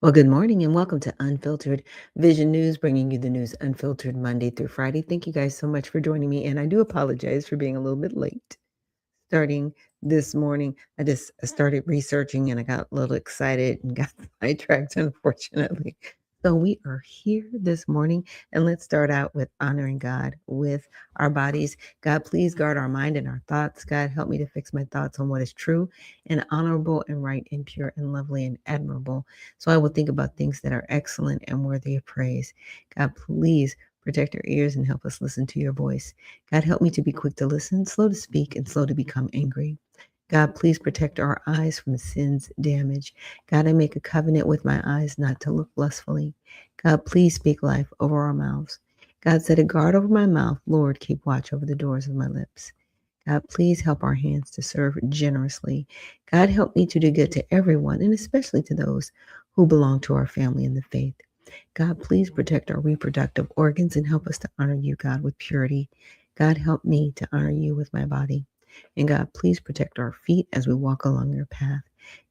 Well, good morning and welcome to Unfiltered Vision News, bringing you the news unfiltered Monday through Friday. Thank you guys so much for joining me, and I do apologize for being a little bit late starting this morning. I started researching and I got a little excited and got sidetracked, unfortunately. So we are here this morning, and let's start out with honoring God with our bodies. God, please guard our mind and our thoughts. God, help me to fix my thoughts on what is true and honorable and right and pure and lovely and admirable. So I will think about things that are excellent and worthy of praise. God, please protect our ears and help us listen to your voice. God, help me to be quick to listen, slow to speak, and slow to become angry. God, please protect our eyes from sin's damage. God, I make a covenant with my eyes not to look lustfully. God, please speak life over our mouths. God, set a guard over my mouth. Lord, keep watch over the doors of my lips. God, please help our hands to serve generously. God, help me to do good to everyone, and especially to those who belong to our family in the faith. God, please protect our reproductive organs and help us to honor you, God, with purity. God, help me to honor you with my body. And God, please protect our feet as we walk along your path.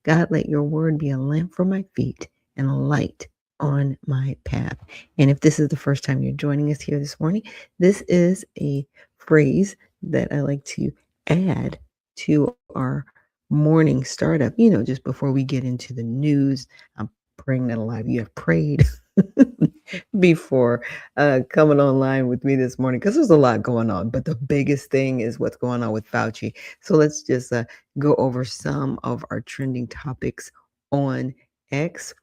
God, let your word be a lamp for my feet and a light on my path. And if this is the first time you're joining us here this morning, this is a phrase that I like to add to our morning startup, just before we get into the news. I'm praying that a lot of you have prayed before coming online with me this morning, because there's a lot going on. But the biggest thing is what's going on with Fauci. So let's just go over some of our trending topics on X.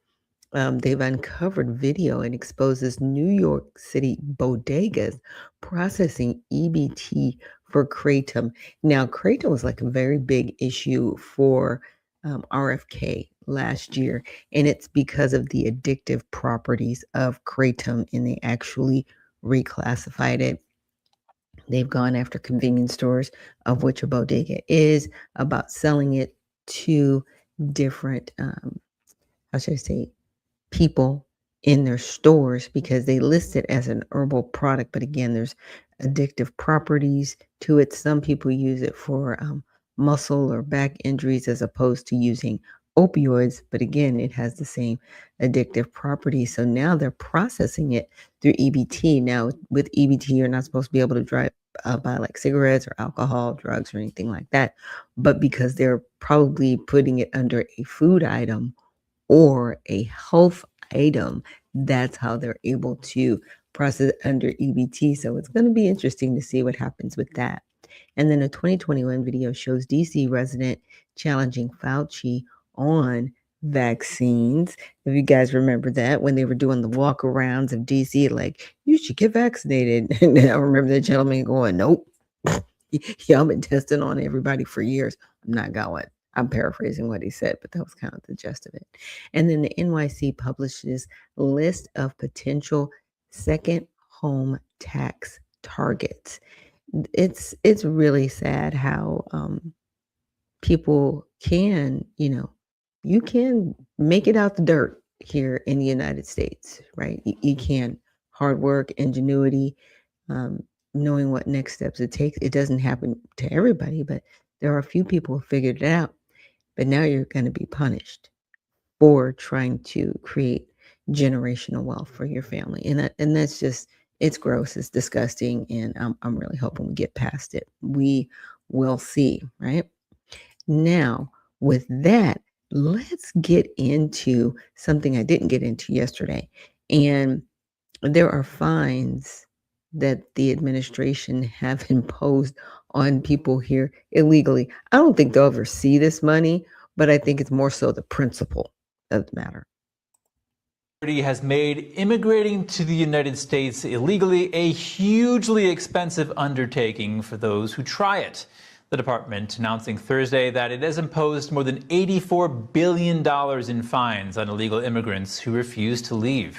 They've uncovered video and exposes New York City bodegas processing EBT for kratom. Now, kratom was like a very big issue for RFK last year, and it's because of the addictive properties of kratom, and they actually reclassified it. They've gone after convenience stores, of which a bodega is, about selling it to different, how should I say, people in their stores, because they list it as an herbal product. But again, there's addictive properties to it. Some people use it for muscle or back injuries as opposed to using opioids. But again, it has the same addictive properties. So now they're processing it through EBT. Now, with EBT, you're not supposed to be able to buy like cigarettes or alcohol, drugs, or anything like that. But because they're probably putting it under a food item or a health item, that's how they're able to process under EBT. So it's going to be interesting to see what happens with that. And then a 2021 video shows DC resident challenging Fauci on vaccines. If you guys remember that, when they were doing the walk arounds of DC, like, you should get vaccinated. And I remember the gentleman going, nope. Y'all been testing on everybody for years. I'm not going. I'm paraphrasing what he said, but that was kind of the gist of it. And then the NYC publishes a list of potential second home tax targets. It's really sad how people can, you can make it out the dirt here in the United States, right? You can. Hard work, ingenuity, knowing what next steps it takes. It doesn't happen to everybody, but there are a few people who figured it out. But now you're going to be punished for trying to create generational wealth for your family. And that's just, it's gross, it's disgusting, and I'm really hoping we get past it. We will see, right? Now, with that, let's get into something I didn't get into yesterday. And there are fines that the administration have imposed on people here illegally. I don't think they'll ever see this money, but I think it's more so the principle of the matter. Has made immigrating to the United States illegally a hugely expensive undertaking for those who try it. The department announcing Thursday that it has imposed more than $84 billion in fines on illegal immigrants who refuse to leave.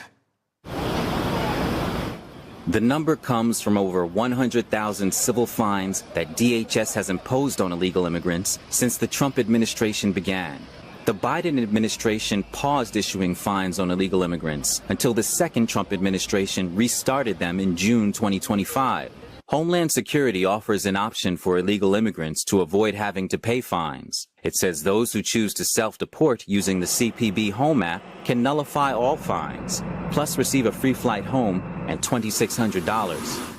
The number comes from over 100,000 civil fines that DHS has imposed on illegal immigrants since the Trump administration began. The Biden administration paused issuing fines on illegal immigrants until the second Trump administration restarted them in June 2025. Homeland Security offers an option for illegal immigrants to avoid having to pay fines. It says those who choose to self-deport using the CPB Home app can nullify all fines, plus receive a free flight home and $2,600.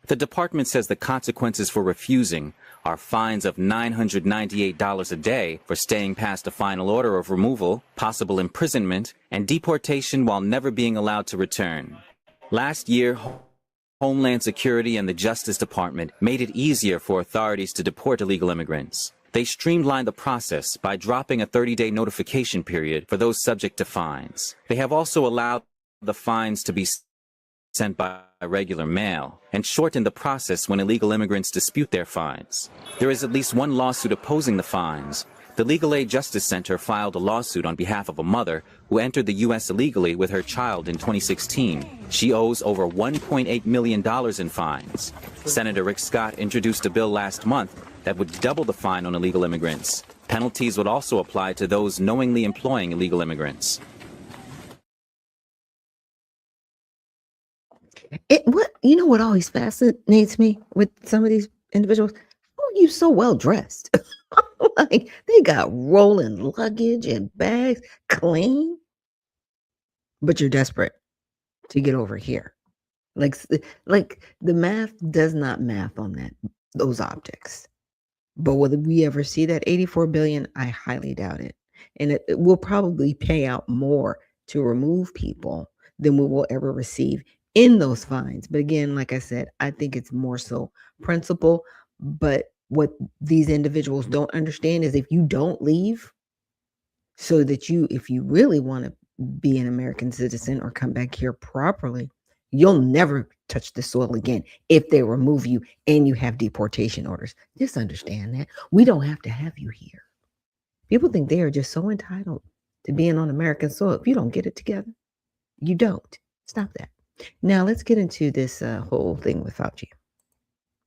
The department says the consequences for refusing are fines of $998 a day for staying past a final order of removal, possible imprisonment, and deportation while never being allowed to return. Last year, Homeland Security and the Justice Department made it easier for authorities to deport illegal immigrants. They streamlined the process by dropping a 30-day notification period for those subject to fines. They have also allowed the fines to be sent by regular mail and shortened the process when illegal immigrants dispute their fines. There is at least one lawsuit opposing the fines. The Legal Aid Justice Center filed a lawsuit on behalf of a mother who entered the U.S. illegally with her child in 2016. She owes over $1.8 million in fines. Senator Rick Scott introduced a bill last month that would double the fine on illegal immigrants. Penalties would also apply to those knowingly employing illegal immigrants. What always fascinates me with some of these individuals? Oh, you so well dressed. Like they got rolling luggage and bags, clean, but you're desperate to get over here. Like the math does not math on those objects. But will we ever see that 84 billion? I highly doubt it. And it will probably pay out more to remove people than we will ever receive in those fines. But again, like I said, I think it's more so principle. But what these individuals don't understand is if you don't leave, so that if you really want to be an American citizen or come back here properly, you'll never touch the soil again if they remove you and you have deportation orders. Just understand that. We don't have to have you here. People think they are just so entitled to being on American soil. If you don't get it together, you don't. Stop that. Now let's get into this whole thing with Fauci.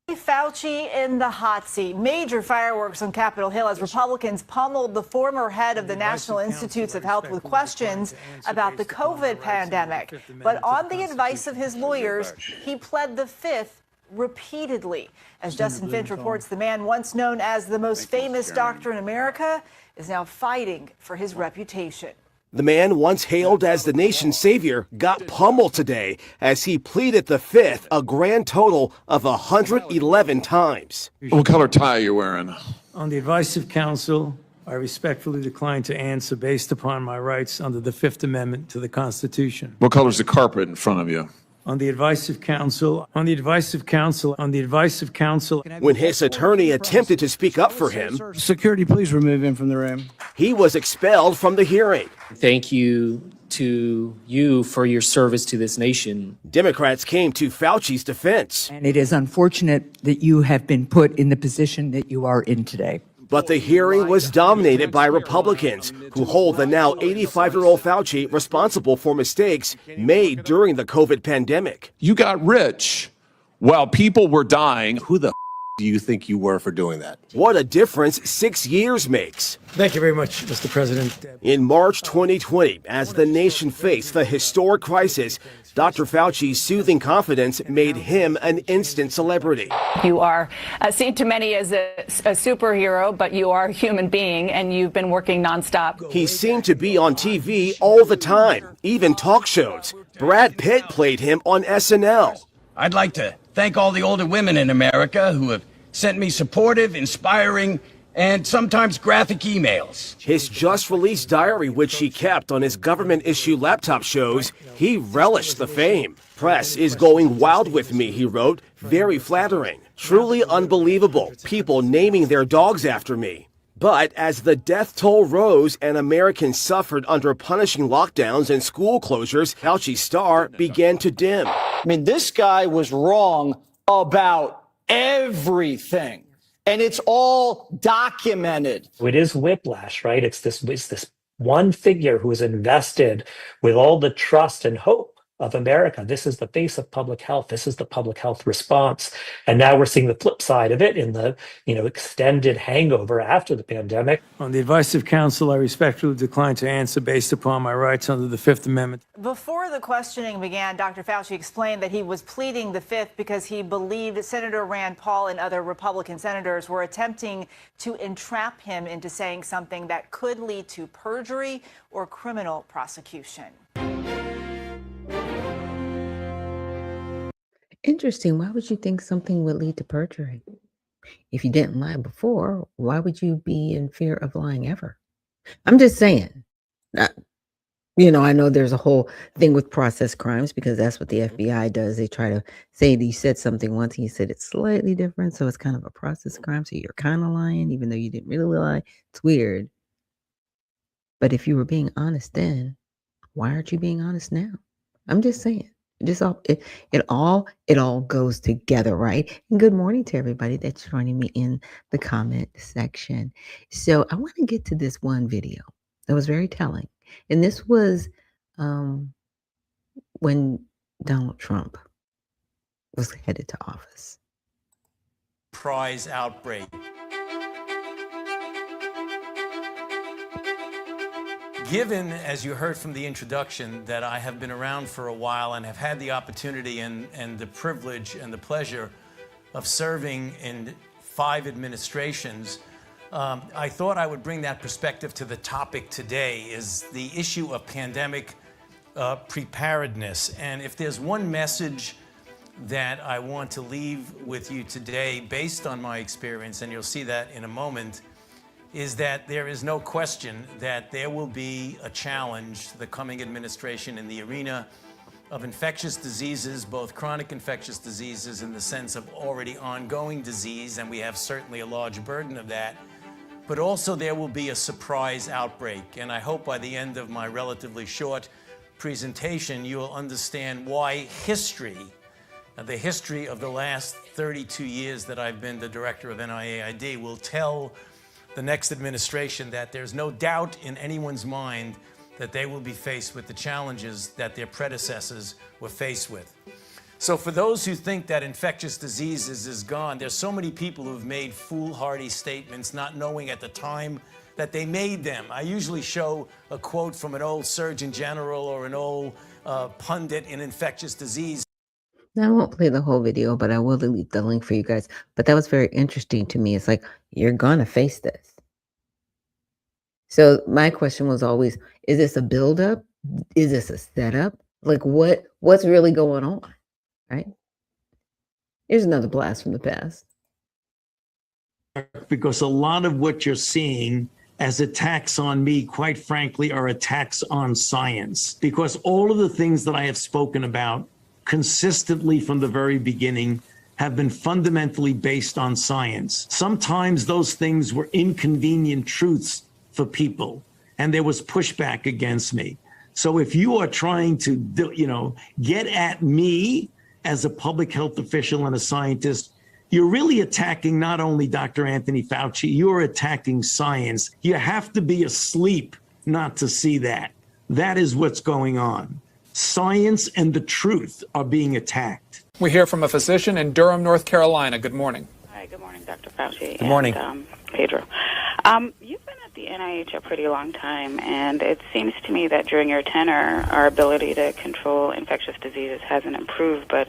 Fauci in the hot seat. Major fireworks on Capitol Hill as Republicans pummeled the former head of the National Institutes of Health with questions about the COVID pandemic. But on the advice of his lawyers, he pled the fifth repeatedly. As Justin Finch reports, the man once known as the most famous doctor in America is now fighting for his reputation. The man once hailed as the nation's savior got pummeled today as he pleaded the fifth, a grand total of 111 times. What color tie are you wearing? On the advice of counsel, I respectfully decline to answer based upon my rights under the Fifth Amendment to the Constitution. What color's the carpet in front of you? On the advice of counsel, on the advice of counsel, on the advice of counsel. When his attorney attempted to speak up for him, Security, please remove him from the room. he was expelled from the hearing. Thank you to you for your service to this nation. Democrats came to Fauci's defense. And it is unfortunate that you have been put in the position that you are in today. But the hearing was dominated by Republicans who hold the now 85-year-old Fauci responsible for mistakes made during the COVID pandemic. You got rich while people were dying. Who the do you think you were for doing that? What a difference 6 years makes. Thank you very much, Mr. President. In March 2020, as the nation faced the historic crisis, Dr. Fauci's soothing confidence made him an instant celebrity. You are seen to many as a superhero, but you are a human being, and you've been working nonstop. He seemed to be on TV all the time, even talk shows. Brad Pitt played him on SNL. I'd like to thank all the older women in America who have sent me supportive, inspiring, and sometimes graphic emails. His just-released diary, which he kept on his government-issue laptop, shows he relished the fame. Press is going wild with me, he wrote. Very flattering. Truly unbelievable. People naming their dogs after me. But as the death toll rose and Americans suffered under punishing lockdowns and school closures, Fauci's star began to dim. I mean, this guy was wrong about everything. And it's all documented. It is whiplash, right? It's this one figure who is invested with all the trust and hope of America. This is the face of public health. This is the public health response. And now we're seeing the flip side of it in the, extended hangover after the pandemic. On the advice of counsel, I respectfully decline to answer based upon my rights under the Fifth Amendment. Before the questioning began, Dr. Fauci explained that he was pleading the Fifth because he believed Senator Rand Paul and other Republican senators were attempting to entrap him into saying something that could lead to perjury or criminal prosecution. Interesting. Why would you think something would lead to perjury? If you didn't lie before, why would you be in fear of lying ever? I'm just saying. I know there's a whole thing with process crimes because that's what the FBI does. They try to say that you said something once and you said it's slightly different. So it's kind of a process crime. So you're kind of lying, even though you didn't really lie. It's weird. But if you were being honest then, why aren't you being honest now? I'm just saying. It all goes together, right? And good morning to everybody that's joining me in the comment section. So I want to get to this one video that was very telling. And this was when Donald Trump was headed to office. Prize outbreak. Given, as you heard from the introduction, that I have been around for a while and have had the opportunity and the privilege and the pleasure of serving in 5 administrations, I thought I would bring that perspective to the topic today, is the issue of pandemic preparedness. And if there's one message that I want to leave with you today, based on my experience, and you'll see that in a moment, is that there is no question that there will be a challenge to the coming administration in the arena of infectious diseases, both chronic infectious diseases in the sense of already ongoing disease, and we have certainly a large burden of that, but also there will be a surprise outbreak. And I hope by the end of my relatively short presentation, you will understand why history, the history of the last 32 years that I've been the director of NIAID, will tell the next administration that there's no doubt in anyone's mind that they will be faced with the challenges that their predecessors were faced with. So for those who think that infectious diseases is gone, there's so many people who've made foolhardy statements not knowing at the time that they made them. I usually show a quote from an old Surgeon General or an old pundit in infectious disease. Now, I won't play the whole video, but I will delete the link for you guys. But that was very interesting to me. It's like, you're going to face this. So my question was always, is this a buildup? Is this a setup? Like, what's really going on, right? Here's another blast from the past. Because a lot of what you're seeing as attacks on me, quite frankly, are attacks on science. Because all of the things that I have spoken about consistently from the very beginning have been fundamentally based on science. Sometimes those things were inconvenient truths for people, and there was pushback against me. So if you are trying to, get at me as a public health official and a scientist, you're really attacking not only Dr. Anthony Fauci, you're attacking science. You have to be asleep not to see that. That is what's going on. Science and the truth are being attacked. We hear from a physician in Durham, North Carolina. Good morning. Hi, good morning, Dr. Fauci. Good morning. And, Pedro. You've been at the NIH a pretty long time, and it seems to me that during your tenure, our ability to control infectious diseases hasn't improved, but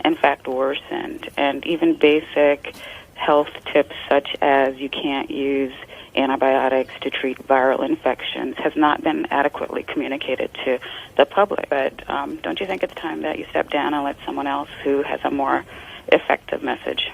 in fact worsened. And even basic health tips such as you can't use antibiotics to treat viral infections has not been adequately communicated to the public. But don't you think it's time that you step down and let someone else who has a more effective message?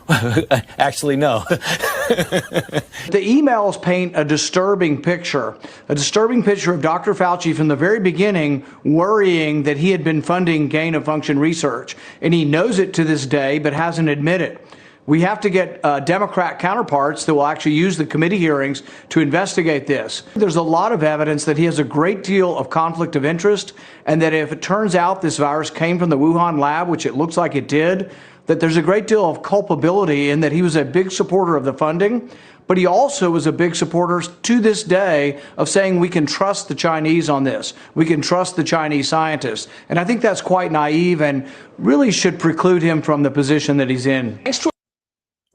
Actually, no. The emails paint a disturbing picture of Dr. Fauci from the very beginning worrying that he had been funding gain-of-function research. And he knows it to this day, but hasn't admitted. We have to get Democrat counterparts that will actually use the committee hearings to investigate this. There's a lot of evidence that he has a great deal of conflict of interest, and that if it turns out this virus came from the Wuhan lab, which it looks like it did, that there's a great deal of culpability in that he was a big supporter of the funding, but he also was a big supporter to this day of saying we can trust the Chinese on this. We can trust the Chinese scientists. And I think that's quite naive and really should preclude him from the position that he's in.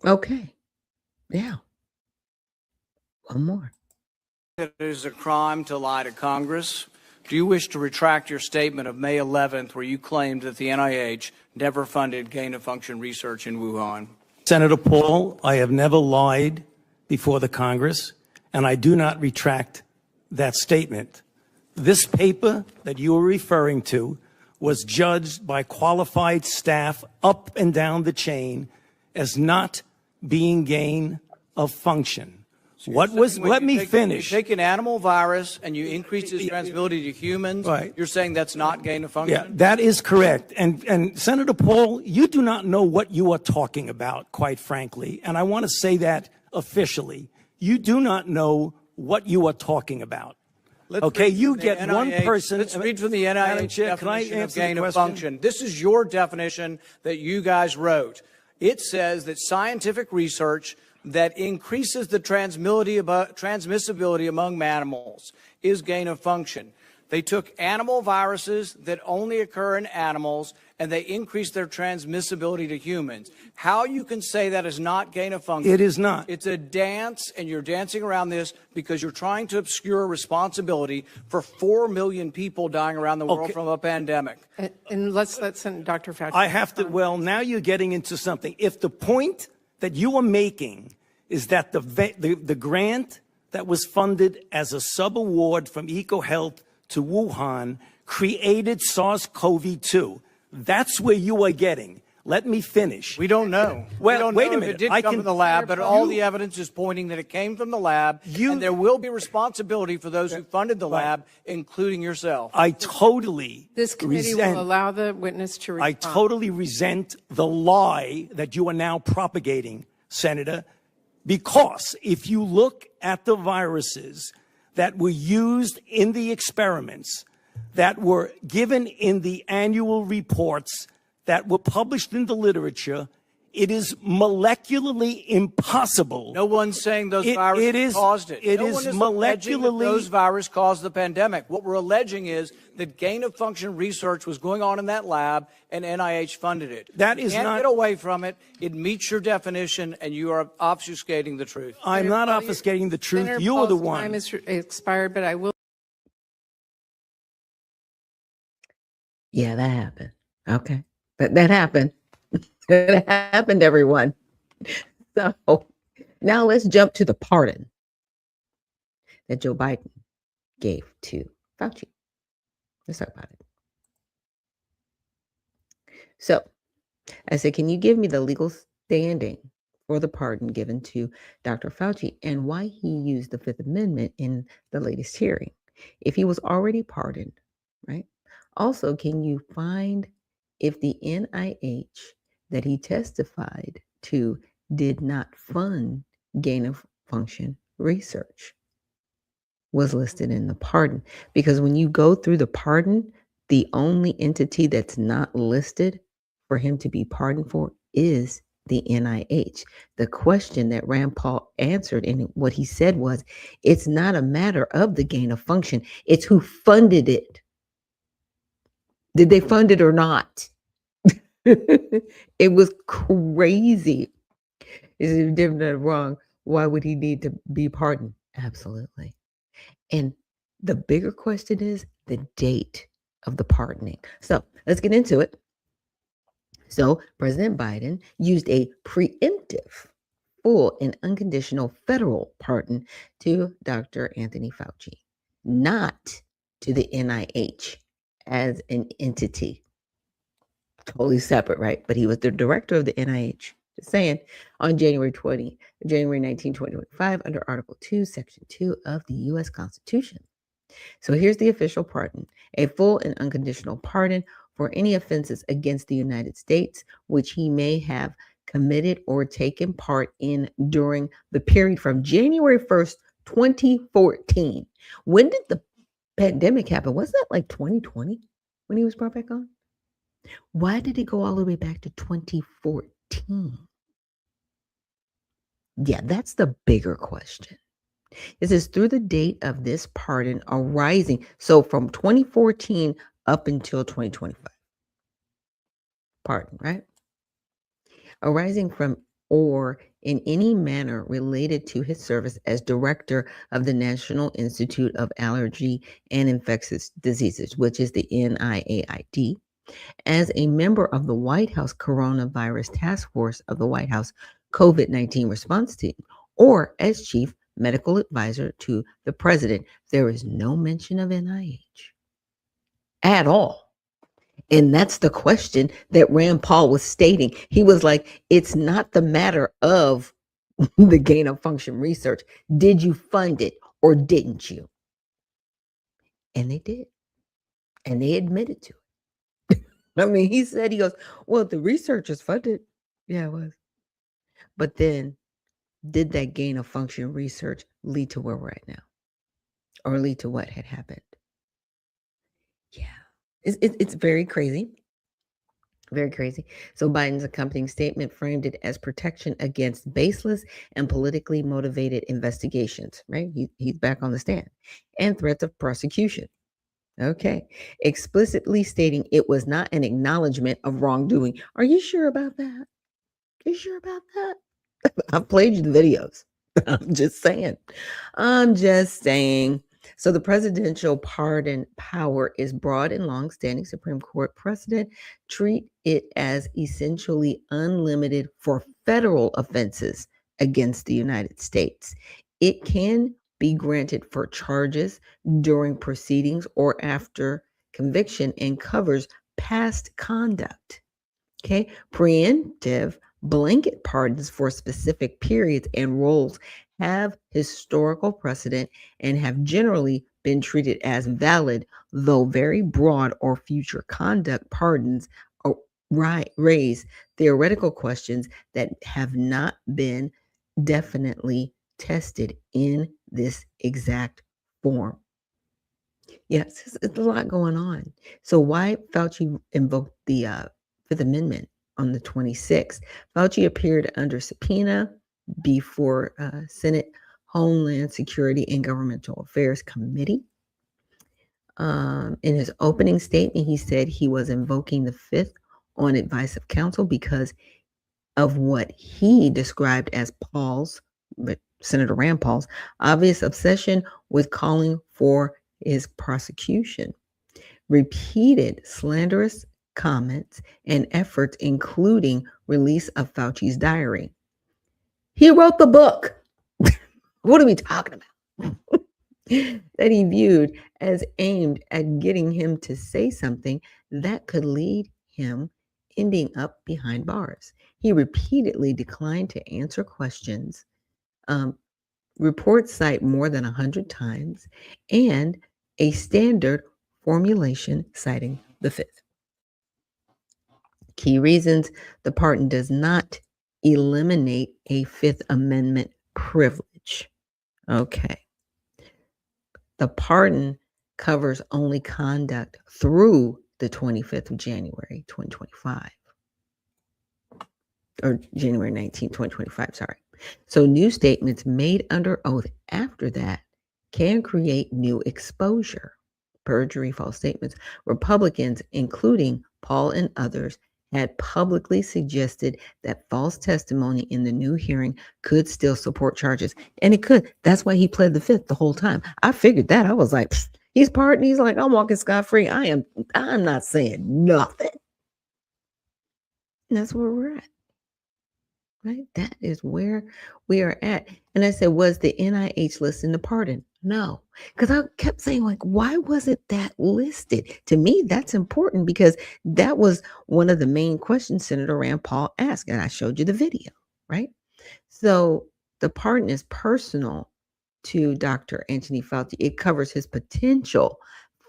Okay. Yeah. One more. It is a crime to lie to Congress. Do you wish to retract your statement of May 11th where you claimed that the NIH never funded gain-of-function research in Wuhan? Senator Paul, I have never lied before the Congress, and I do not retract that statement. This paper that you are referring to was judged by qualified staff up and down the chain as not being gain of function. Let me finish. You take an animal virus and you increase its transmissibility to humans, right. You're saying that's not gain of function? Yeah, that is correct. And Senator Paul, you do not know what you are talking about, quite frankly. And I want to say that officially. You do not know what you are talking about. Okay, you get one person. Let's read from the NIH definition of gain of function. This is your definition that you guys wrote. It says that scientific research that increases the transmissibility among mammals is gain of function. They took animal viruses that only occur in animals and they increased their transmissibility to humans. How you can say that is not gain of function? It is not. It's a dance, and you're dancing around this because you're trying to obscure responsibility for 4 million people dying around the world from a pandemic. And let's let Dr. Fauci. I have to, well, now you're getting into something. If the point that you are making is that the grant that was funded as a sub-award from EcoHealth to Wuhan created SARS-CoV-2. That's where you are getting. Let me finish. We don't know. Well, we don't wait know a minute. If it did come from the lab, but all the evidence is pointing that it came from the lab, and there will be responsibility for those who funded the lab, including yourself. I totally This committee will allow the witness to respond. I totally resent the lie that you are now propagating, Senator, because if you look at the viruses that were used in the experiments, that were given in the annual reports, that were published in the literature, it is molecularly impossible. No one's saying those viruses caused it. It no is one is molecularly. Those viruses caused the pandemic. What we're alleging is that gain-of-function research was going on in that lab, and NIH funded it. That is you can't not. Get away from it. It meets your definition, and you are obfuscating the truth. I'm not obfuscating the truth. Senator You are the Paul's one. time is expired, but I will. Yeah, that happened. Okay. That happened. It happened, everyone. So now let's jump to the pardon that Joe Biden gave to Fauci. Let's talk about it. So I said, can you give me the legal standing for the pardon given to Dr. Fauci and why he used the Fifth Amendment in the latest hearing? If he was already pardoned, right? Also, can you find if the NIH that he testified to did not fund gain-of-function research was listed in the pardon? Because when you go through the pardon, the only entity that's not listed for him to be pardoned for is the NIH. The question that Rand Paul answered and what he said was, it's not a matter of the gain of function, it's who funded it. Did they fund it or not? It was crazy. Is it different or wrong? Why would he need to be pardoned? Absolutely. And the bigger question is the date of the pardoning. So let's get into it. So President Biden used a preemptive, full and unconditional federal pardon to Dr. Anthony Fauci, not to the NIH as an entity. Totally separate, right? But he was the director of the NIH. Just saying, on January 19, 2025, under Article 2, Section 2 of the U.S. Constitution. So here's the official pardon: a full and unconditional pardon for any offenses against the United States which he may have committed or taken part in during the period from January 1st, 2014. When did the pandemic happen? Was that like 2020 when he was brought back on? Why did it go all the way back to 2014? Yeah, that's the bigger question. It says through the date of this pardon arising, so from 2014 up until 2025. Pardon, right? Arising from or in any manner related to his service as director of the National Institute of Allergy and Infectious Diseases, which is the NIAID, as a member of the White House Coronavirus Task Force of the White House COVID-19 response team, or as chief medical advisor to the president. There is no mention of NIH at all. And that's the question that Rand Paul was stating. He was like, it's not the matter of the gain of function research. Did you fund it or didn't you? And they did. And they admitted to it. I mean, he said, he goes, well, the research is funded. Yeah, it was. But then did that gain of function research lead to where we're at now? Or lead to what had happened? Yeah. It's very crazy. Very crazy. So Biden's accompanying statement framed it as protection against baseless and politically motivated investigations, right? He's back on the stand. And threats of prosecution. Okay. Explicitly stating it was not an acknowledgement of wrongdoing. Are you sure about that? You sure about that? I've played you the videos. I'm just saying. So the presidential pardon power is broad and long-standing Supreme Court precedent. Treat it as essentially unlimited for federal offenses against the United States. It can be granted for charges during proceedings or after conviction and covers past conduct. Okay, preemptive blanket pardons for specific periods and roles have historical precedent and have generally been treated as valid, though very broad or future conduct pardons raise theoretical questions that have not been definitely tested in this exact form. Yes, it's a lot going on. So why Fauci invoked the Fifth Amendment on the 26th? Fauci appeared under subpoena before Senate Homeland Security and Governmental Affairs Committee. In his opening statement, he said he was invoking the Fifth on advice of counsel because of what he described as Senator Rand Paul's obvious obsession with calling for his prosecution. Repeated slanderous comments and efforts, including release of Fauci's diary. He wrote the book. What are we talking about? That he viewed as aimed at getting him to say something that could lead him ending up behind bars. He repeatedly declined to answer questions. Reports cite more than 100 times, and a standard formulation citing the Fifth. Key reasons: the pardon does not eliminate a Fifth Amendment privilege. Okay. The pardon covers only conduct through the 25th of January, 2025. Or January 19, 2025, sorry. So new statements made under oath after that can create new exposure. Perjury, false statements. Republicans, including Paul and others, had publicly suggested that false testimony in the new hearing could still support charges. And it could. That's why he pled the Fifth the whole time. I figured that. I was like, he's pardoning. He's like, I'm walking scot-free. I'm not saying nothing. And that's where we're at. Right? That is where we are at. And I said, was the NIH listing the pardon? No. Because I kept saying, like, why wasn't that listed? To me, that's important because that was one of the main questions Senator Rand Paul asked. And I showed you the video, right? So the pardon is personal to Dr. Anthony Fauci. It covers his potential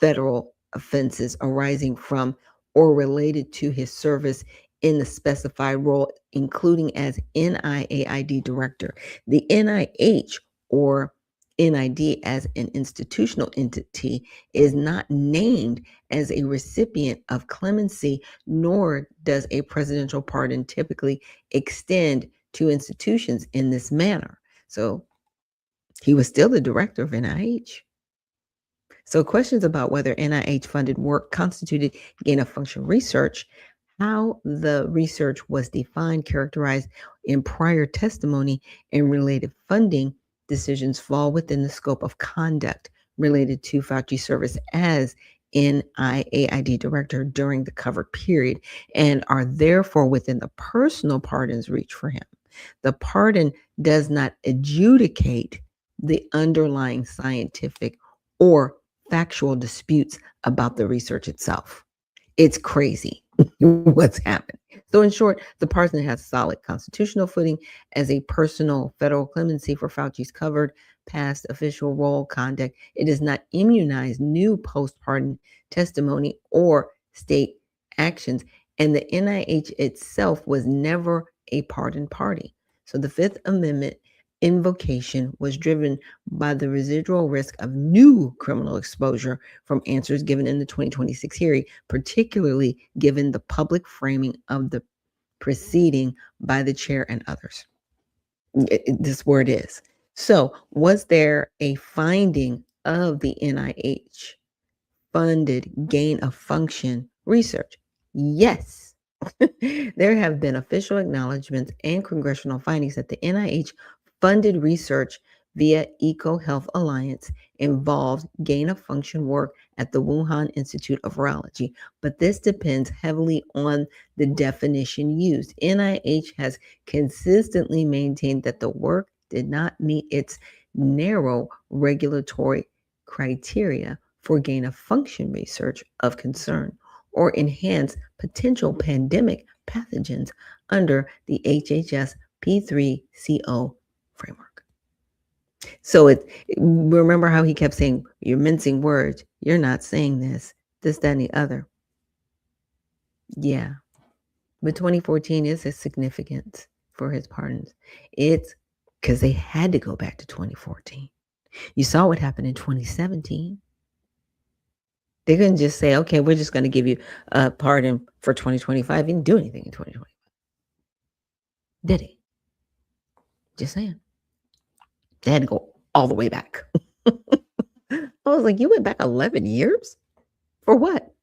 federal offenses arising from or related to his service in the specified role, including as NIAID director. The NIH or NID as an institutional entity is not named as a recipient of clemency, nor does a presidential pardon typically extend to institutions in this manner. So he was still the director of NIH. So questions about whether NIH-funded work constituted gain-of-function research, how the research was defined, characterized in prior testimony, and related funding decisions fall within the scope of conduct related to Fauci's service as NIAID director during the covered period and are therefore within the personal pardon's reach for him. The pardon does not adjudicate the underlying scientific or factual disputes about the research itself. It's crazy what's happened. So in short, the pardon has solid constitutional footing as a personal federal clemency for Fauci's covered past official role conduct. It does not immunize new post-pardon testimony or state actions. And the NIH itself was never a pardon party. So the Fifth Amendment invocation was driven by the residual risk of new criminal exposure from answers given in the 2026 hearing, particularly given the public framing of the proceeding by the chair and others. This word is. So was there a finding of the NIH funded gain of function research? Yes. There have been official acknowledgments and congressional findings that the NIH funded research via EcoHealth Alliance involves gain-of-function work at the Wuhan Institute of Virology, but this depends heavily on the definition used. NIH has consistently maintained that the work did not meet its narrow regulatory criteria for gain-of-function research of concern or enhance potential pandemic pathogens under the HHS P3CO framework. So remember how he kept saying, you're mincing words. You're not saying this, that, and the other. Yeah. But 2014 is a significance for his pardons. It's because they had to go back to 2014. You saw what happened in 2017. They couldn't just say, okay, we're just going to give you a pardon for 2025. He didn't do anything in 2025. Did he? Just saying. They had to go all the way back. I was like, you went back 11 years? For what?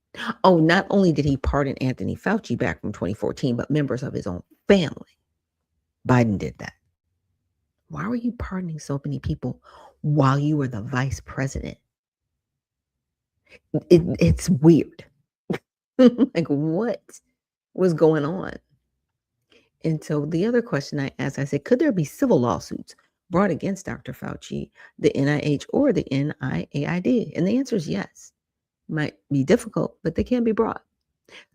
Oh, not only did he pardon Anthony Fauci back from 2014, but members of his own family. Biden did that. Why were you pardoning so many people while you were the vice president? It's weird. Like, what was going on? And so the other question I asked, I said, could there be civil lawsuits brought against Dr. Fauci, the NIH, or the NIAID? And the answer is yes. Might be difficult, but they can be brought.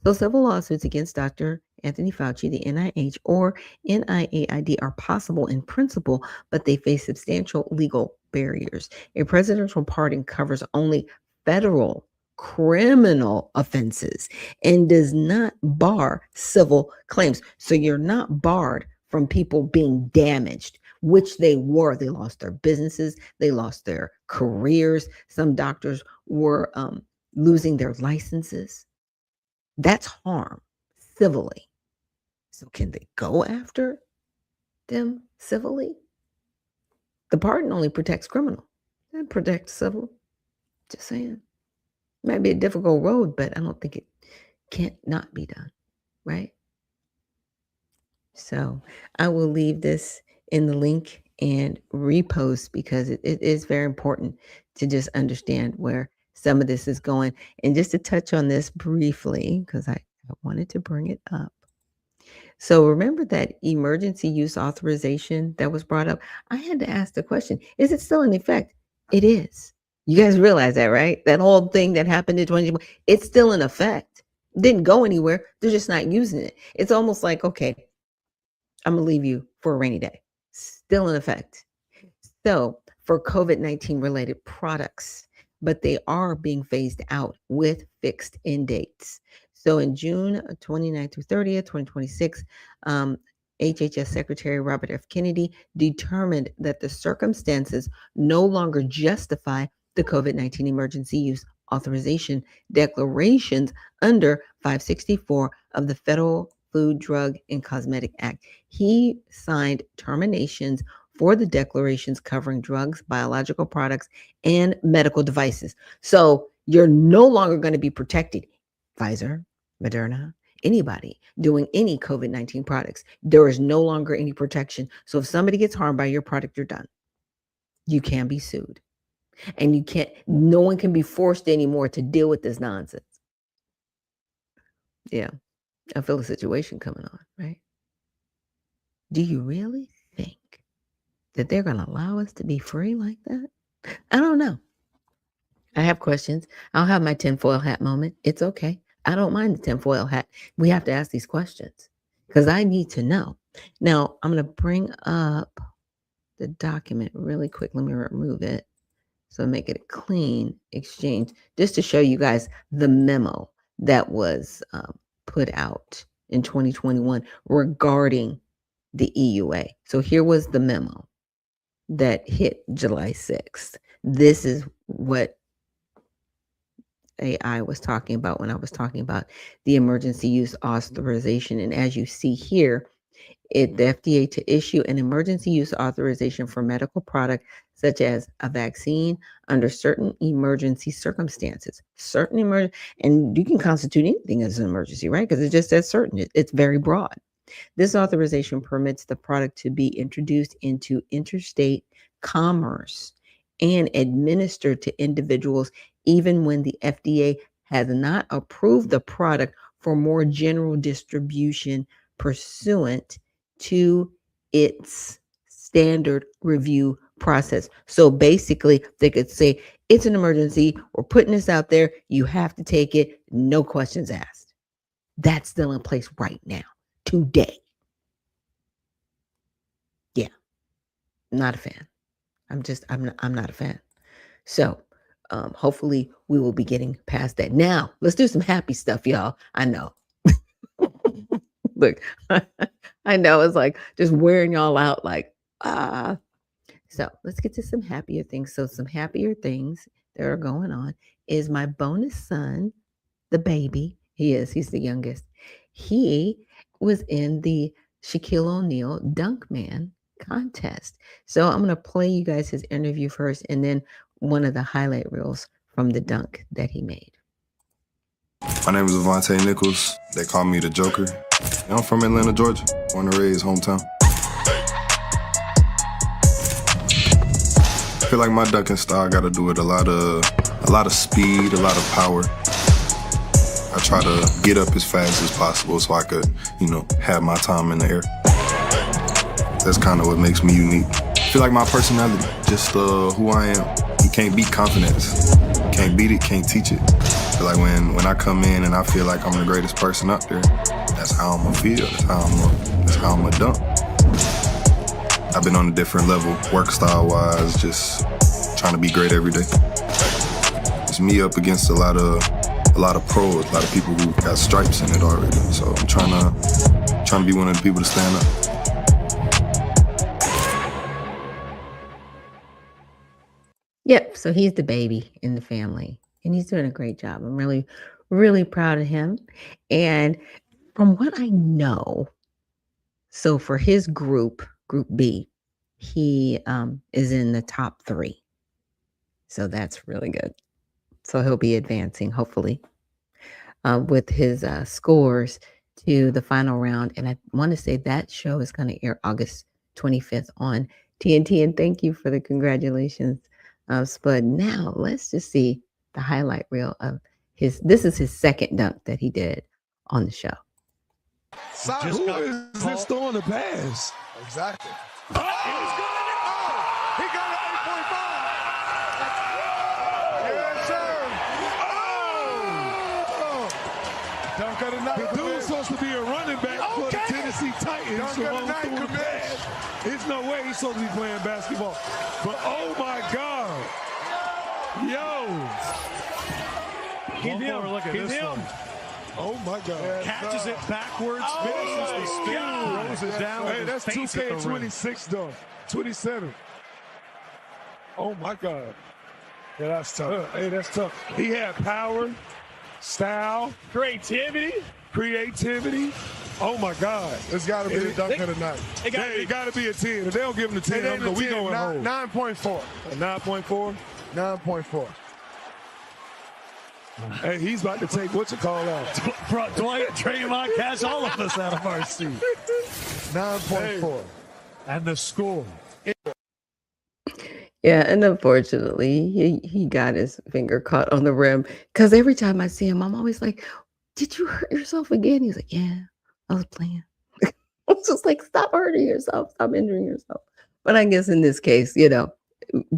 So civil lawsuits against Dr. Anthony Fauci, the NIH, or NIAID are possible in principle, but they face substantial legal barriers. A presidential pardon covers only federal criminal offenses and does not bar civil claims. So you're not barred from people being damaged, which they were. They lost their businesses. They lost their careers. Some doctors were losing their licenses. That's harm civilly. So can they go after them civilly? The pardon only protects criminal. It protects civil. Just saying. Might be a difficult road, but I don't think it can't not be done, right? So I will leave this in the link and repost because it is very important to just understand where some of this is going. And just to touch on this briefly, because I wanted to bring it up. So remember that emergency use authorization that was brought up? I had to ask the question, is it still in effect? It is. You guys realize that, right? That whole thing that happened in 2020, it's still in effect. Didn't go anywhere. They're just not using it. It's almost like, okay, I'm going to leave you for a rainy day. Still in effect. So for COVID-19 related products, but they are being phased out with fixed end dates. So in June 29th through 30th, 2026, HHS Secretary Robert F. Kennedy determined that the circumstances no longer justify the COVID-19 emergency use authorization declarations under 564 of the Federal Food, Drug, and Cosmetic Act. He signed terminations for the declarations covering drugs, biological products, and medical devices. So you're no longer going to be protected. Pfizer, Moderna, anybody doing any COVID-19 products, there is no longer any protection. So if somebody gets harmed by your product, you're done. You can be sued. And you can't, no one can be forced anymore to deal with this nonsense. Yeah, I feel a situation coming on, right? Do you really think that they're going to allow us to be free like that? I don't know. I have questions. I'll have my tinfoil hat moment. It's okay. I don't mind the tinfoil hat. We have to ask these questions because I need to know. Now, I'm going to bring up the document really quick. Let me remove it. So make it a clean exchange, just to show you guys the memo that was put out in 2021 regarding the EUA. So here was the memo that hit July 6th. This is what I was talking about when I was talking about the emergency use authorization. And as you see here, the FDA to issue an emergency use authorization for medical product such as a vaccine under certain emergency circumstances. And you can constitute anything as an emergency, right? Because it just says certain. It's very broad. This authorization permits the product to be introduced into interstate commerce and administered to individuals even when the FDA has not approved the product for more general distribution pursuant to its standard review process. So basically, they could say, it's an emergency. We're putting this out there. You have to take it. No questions asked. That's still in place right now, today. Yeah, not a fan. I'm not a fan. So hopefully we will be getting past that. Now, let's do some happy stuff, y'all. I know. Look, I know it's like just wearing y'all out like, So let's get to some happier things. So some happier things that are going on is my bonus son, the baby. He's the youngest. He was in the Shaquille O'Neal Dunk Man contest. So I'm going to play you guys his interview first and then one of the highlight reels from the dunk that he made. My name is Ashaki Nichols. They call me the Joker. I'm from Atlanta, Georgia. Born and raised, hometown. I feel like my dunking style got to do with a lot of speed, a lot of power. I try to get up as fast as possible so I could, have my time in the air. That's kind of what makes me unique. I feel like my personality, just who I am. You can't beat confidence. Can't beat it, can't teach it. I feel like when I come in and I feel like I'm the greatest person up there, that's how I'm gonna feel. That's how I'm gonna dunk. I've been on a different level, work style wise, just trying to be great every day. It's me up against a lot of pros, a lot of people who got stripes in it already. So I'm trying to be one of the people to stand up. Yep. So he's the baby in the family and he's doing a great job. I'm really, really proud of him. And from what I know, so for his group B, he is in the top 3. So that's really good. So he'll be advancing, hopefully, with his scores to the final round. And I want to say that show is going to air August 25th on TNT. And thank you for the congratulations, Spud. Now let's just see the highlight reel of this is his second dunk that he did on the show. Who is this throwing the pass? Exactly. Oh! He got an 8.5. Yes, sir. Oh! Dunk of the night. The dude's supposed to be a running back for the Tennessee Titans. Dunk of the night, pass. There's no way he's supposed to be playing basketball. But oh my God. Yo. He's him. Oh my God. Catches it backwards, finishes the spin, throws it down. Hey, that's 2K26 though. 27. Oh my God. Yeah, that's tough. Hey, that's tough. He had power, style, creativity. Oh my God. It's got to be the dunk of the night. It got to be a 10. If they don't give him the 10, we going home. 9.4. A 9.4? 9.4. Hey, he's about to take what you call out. Dwight Draymond catch all of us out of our seat. 9.4. And the score. Yeah, and unfortunately, he got his finger caught on the rim. Because every time I see him, I'm always like, did you hurt yourself again? He's like, yeah, I was playing. I was just like, stop hurting yourself. Stop injuring yourself. But I guess in this case,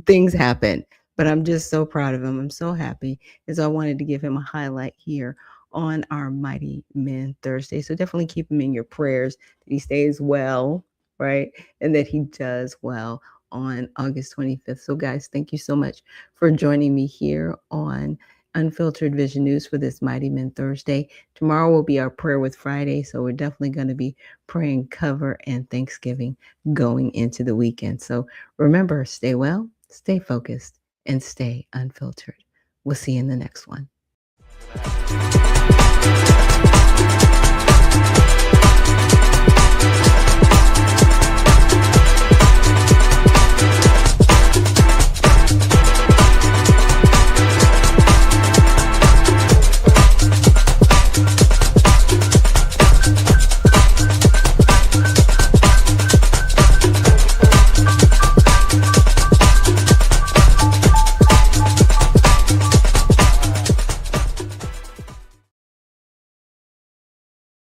things happen. But I'm just so proud of him. I'm so happy. And so I wanted to give him a highlight here on our Mighty Men Thursday. So definitely keep him in your prayers that he stays well, right? And that he does well on August 25th. So guys, thank you so much for joining me here on Unfiltered Vision News for this Mighty Men Thursday. Tomorrow will be our Prayer with Friday. So we're definitely going to be praying cover and Thanksgiving going into the weekend. So remember, stay well, stay focused, and stay unfiltered. We'll see you in the next one.